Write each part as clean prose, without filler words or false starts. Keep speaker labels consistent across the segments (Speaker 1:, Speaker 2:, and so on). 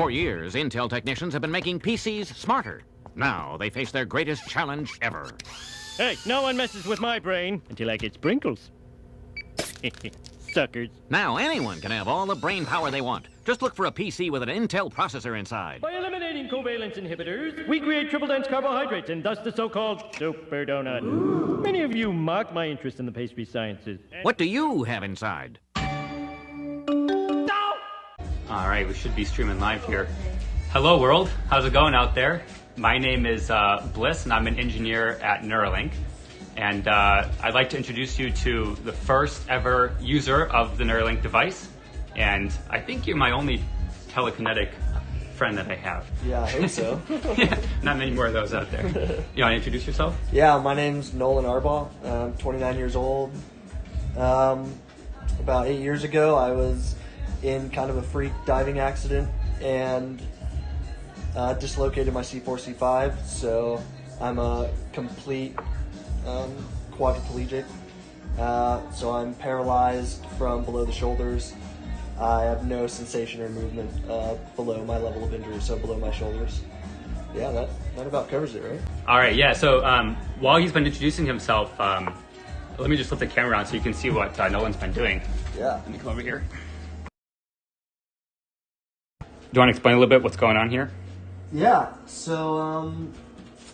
Speaker 1: For years, Intel technicians have been making PCs smarter. Now they face their greatest challenge ever.
Speaker 2: Hey, no one messes with my brain until I get sprinkles. Suckers.
Speaker 1: Now anyone can have all the brain power they want. Just look for a PC with an Intel processor inside.
Speaker 2: By eliminating covalence inhibitors, we create triple-dense carbohydrates and thus the so-called super donut. Ooh. Many of you mock my interest in the pastry sciences.
Speaker 1: What do you have inside?
Speaker 2: No!
Speaker 3: All right, we should be streaming live here. Hello, world. How's it going out there? My name is Bliss, and I'm an engineer at Neuralink. And I'd like to introduce you to the first ever user of the Neuralink device. And I think you're my only telekinetic friend that I have.
Speaker 4: Yeah, I think so.
Speaker 3: Yeah, not many more of those out there. You want to introduce yourself?
Speaker 4: Yeah, my name's Nolan Arbaugh. I'm 29 years old. About 8 years ago, I was in kind of a freak diving accident and dislocated my C4, C5. So I'm a complete quadriplegic. So I'm paralyzed from below the shoulders. I have no sensation or movement below my level of injury, so below my shoulders. Yeah, that about covers it, right?
Speaker 3: All right, yeah. So while he's been introducing himself, let me just flip the camera on so you can see what Nolan's been doing.
Speaker 4: Yeah.
Speaker 3: Let me come over here. Do you want to explain a little bit what's going on here?
Speaker 4: Yeah, so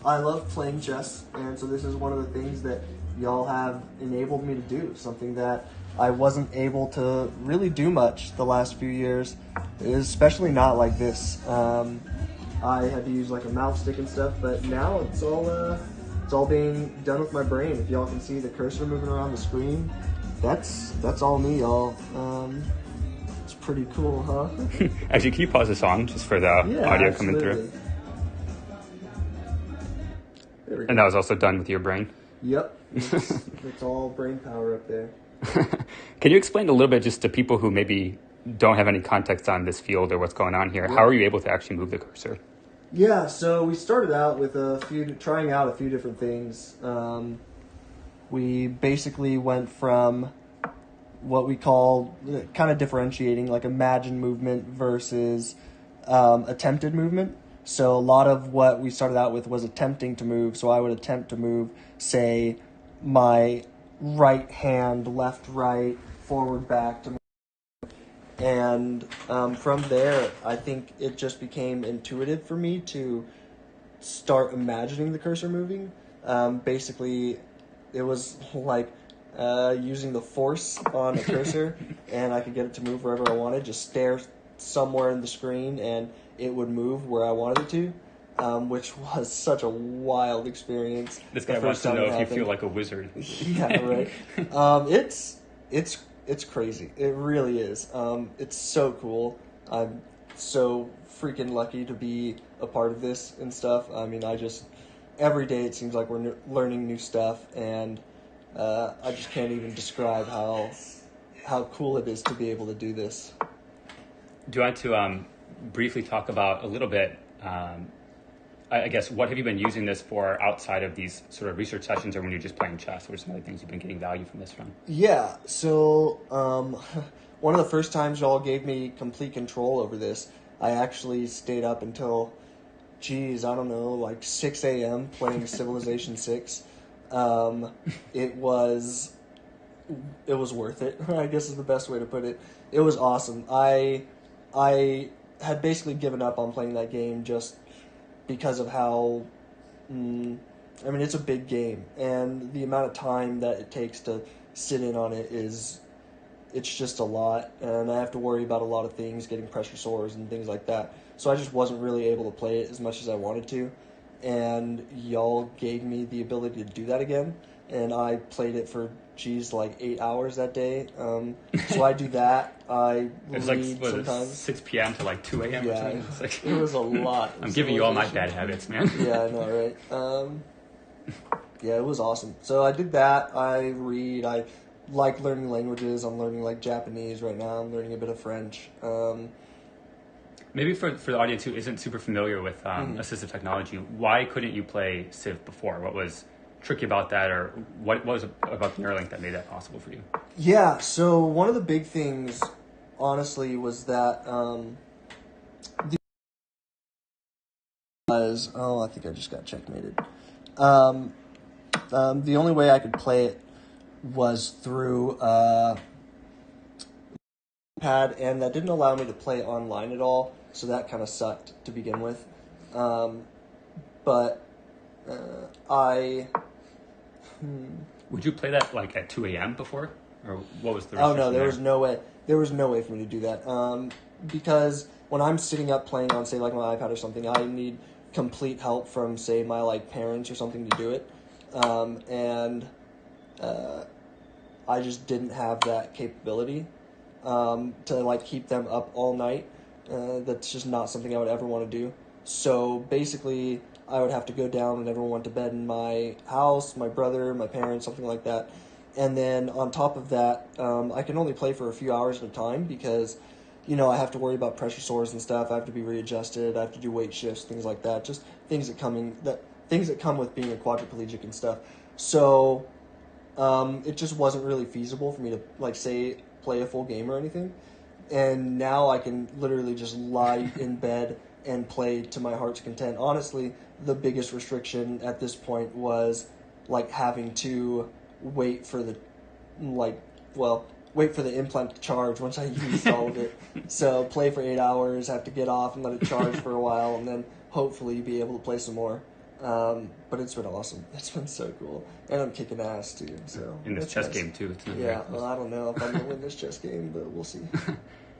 Speaker 4: I love playing chess, and so this is one of the things that y'all have enabled me to do, something that I wasn't able to really do much the last few years, especially not like this. I had to use like a mouse stick and stuff, but now it's all being done with my brain. If y'all can see the cursor moving around the screen, that's all me, y'all. It's pretty cool, huh?
Speaker 3: Actually, can you pause the song just for the audio coming through? And that was also done with your brain?
Speaker 4: Yep. It's all brain power up there.
Speaker 3: Can you explain a little bit just to people who maybe don't have any context on this field or what's going on here? How are you able to actually move the cursor?
Speaker 4: Yeah, so we started out with trying out a few different things. We basically went from what we call kind of differentiating, like imagined movement versus attempted movement. So a lot of what we started out with was attempting to move. So I would attempt to move, say, my right hand, left, right, forward, back to move. And from there, I think it just became intuitive for me to start imagining the cursor moving. Basically, it was like using the force on a cursor, and I could get it to move wherever I wanted. Just stare somewhere in the screen, and it would move where I wanted it to, which was such a wild experience.
Speaker 3: This guy wants to know if you feel like a wizard.
Speaker 4: Yeah, right. It's crazy. It really is. It's so cool. I'm so freaking lucky to be a part of this and stuff. I mean, every day it seems like we're learning new stuff, and I just can't even describe how cool it is to be able to do this.
Speaker 3: Do you want to briefly talk about a little bit, I guess, what have you been using this for outside of these sort of research sessions or when you're just playing chess? What are some other things you've been getting value from this from?
Speaker 4: Yeah, so one of the first times y'all gave me complete control over this, I actually stayed up until, I don't know, like 6 a.m. playing Civilization 6. It was worth it, I guess is the best way to put it. It was awesome. I had basically given up on playing that game just because of how, it's a big game, and the amount of time that it takes to sit in on it it's just a lot, and I have to worry about a lot of things, getting pressure sores and things like that. So I just wasn't really able to play it as much as I wanted to, and y'all gave me the ability to do that again, and I played it for like 8 hours that day. So I do that. I
Speaker 3: it's
Speaker 4: read
Speaker 3: like
Speaker 4: sometimes.
Speaker 3: 6 p.m. to like 2 a.m.
Speaker 4: Yeah,
Speaker 3: or something. It's like,
Speaker 4: it was a lot.
Speaker 3: I'm giving you all my bad habits, man.
Speaker 4: Yeah, I know, right? Yeah, it was awesome. So I did that. I read. I like learning languages. I'm learning like Japanese right now. I'm learning a bit of French.
Speaker 3: Maybe for the audience who isn't super familiar with assistive technology, why couldn't you play Civ before? What was tricky about that, or what was it about the Neuralink that made that possible for you?
Speaker 4: Yeah, so one of the big things, honestly, was that was, I think I just got checkmated. The only way I could play it was through pad, and that didn't allow me to play online at all, so that kind of sucked to begin with. But
Speaker 3: Would you play that like at 2 a.m. before, or what was the?
Speaker 4: Oh no, there was no way. There was no way for me to do that. Because when I'm sitting up playing on, say, like my iPad or something, I need complete help from, say, my like parents or something to do it, and I just didn't have that capability to like keep them up all night. That's just not something I would ever want to do. So basically, I would have to go down and everyone went to bed in my house, my brother, my parents, something like that. And then on top of that, I can only play for a few hours at a time because, you know, I have to worry about pressure sores and stuff. I have to be readjusted. I have to do weight shifts, things like that. Just things that come with being a quadriplegic and stuff. So it just wasn't really feasible for me to, like, say, play a full game or anything. And now I can literally just lie in bed and play to my heart's content. Honestly, the biggest restriction at this point was like having to wait for the implant to charge once I used all of it. So play for 8 hours, have to get off and let it charge for a while, and then hopefully be able to play some more. But it's been awesome. It's been so cool, and I'm kicking ass too. So
Speaker 3: in this chess game too.
Speaker 4: Yeah, well, I don't know if I'm gonna win this chess game, but we'll see.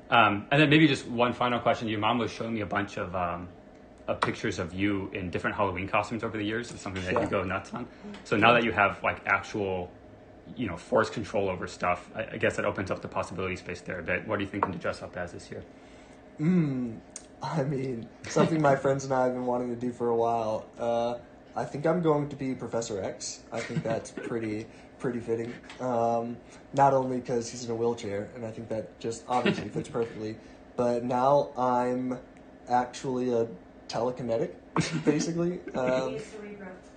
Speaker 3: And then maybe just one final question. Your mom was showing me a bunch of pictures of you in different Halloween costumes over the years. It's something that you go nuts on. So now that you have like actual, you know, force control over stuff, I guess that opens up the possibility space there a bit. What are you thinking to dress up as this year?
Speaker 4: I mean, something my friends and I have been wanting to do for a while. I think I'm going to be Professor X. I think that's pretty fitting. Not only because he's in a wheelchair, and I think that just obviously fits perfectly, but now I'm actually a telekinetic, basically.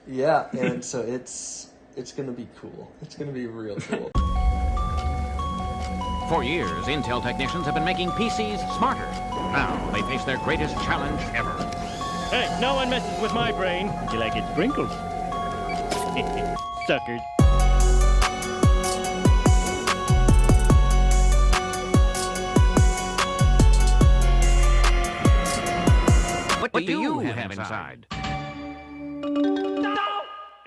Speaker 4: Yeah, and so it's going to be cool. It's going to be real cool.
Speaker 1: For years, Intel technicians have been making PCs smarter. Now they face their greatest challenge ever.
Speaker 2: Hey, no one messes with my brain. You like it sprinkled? Suckers.
Speaker 1: What do you have inside?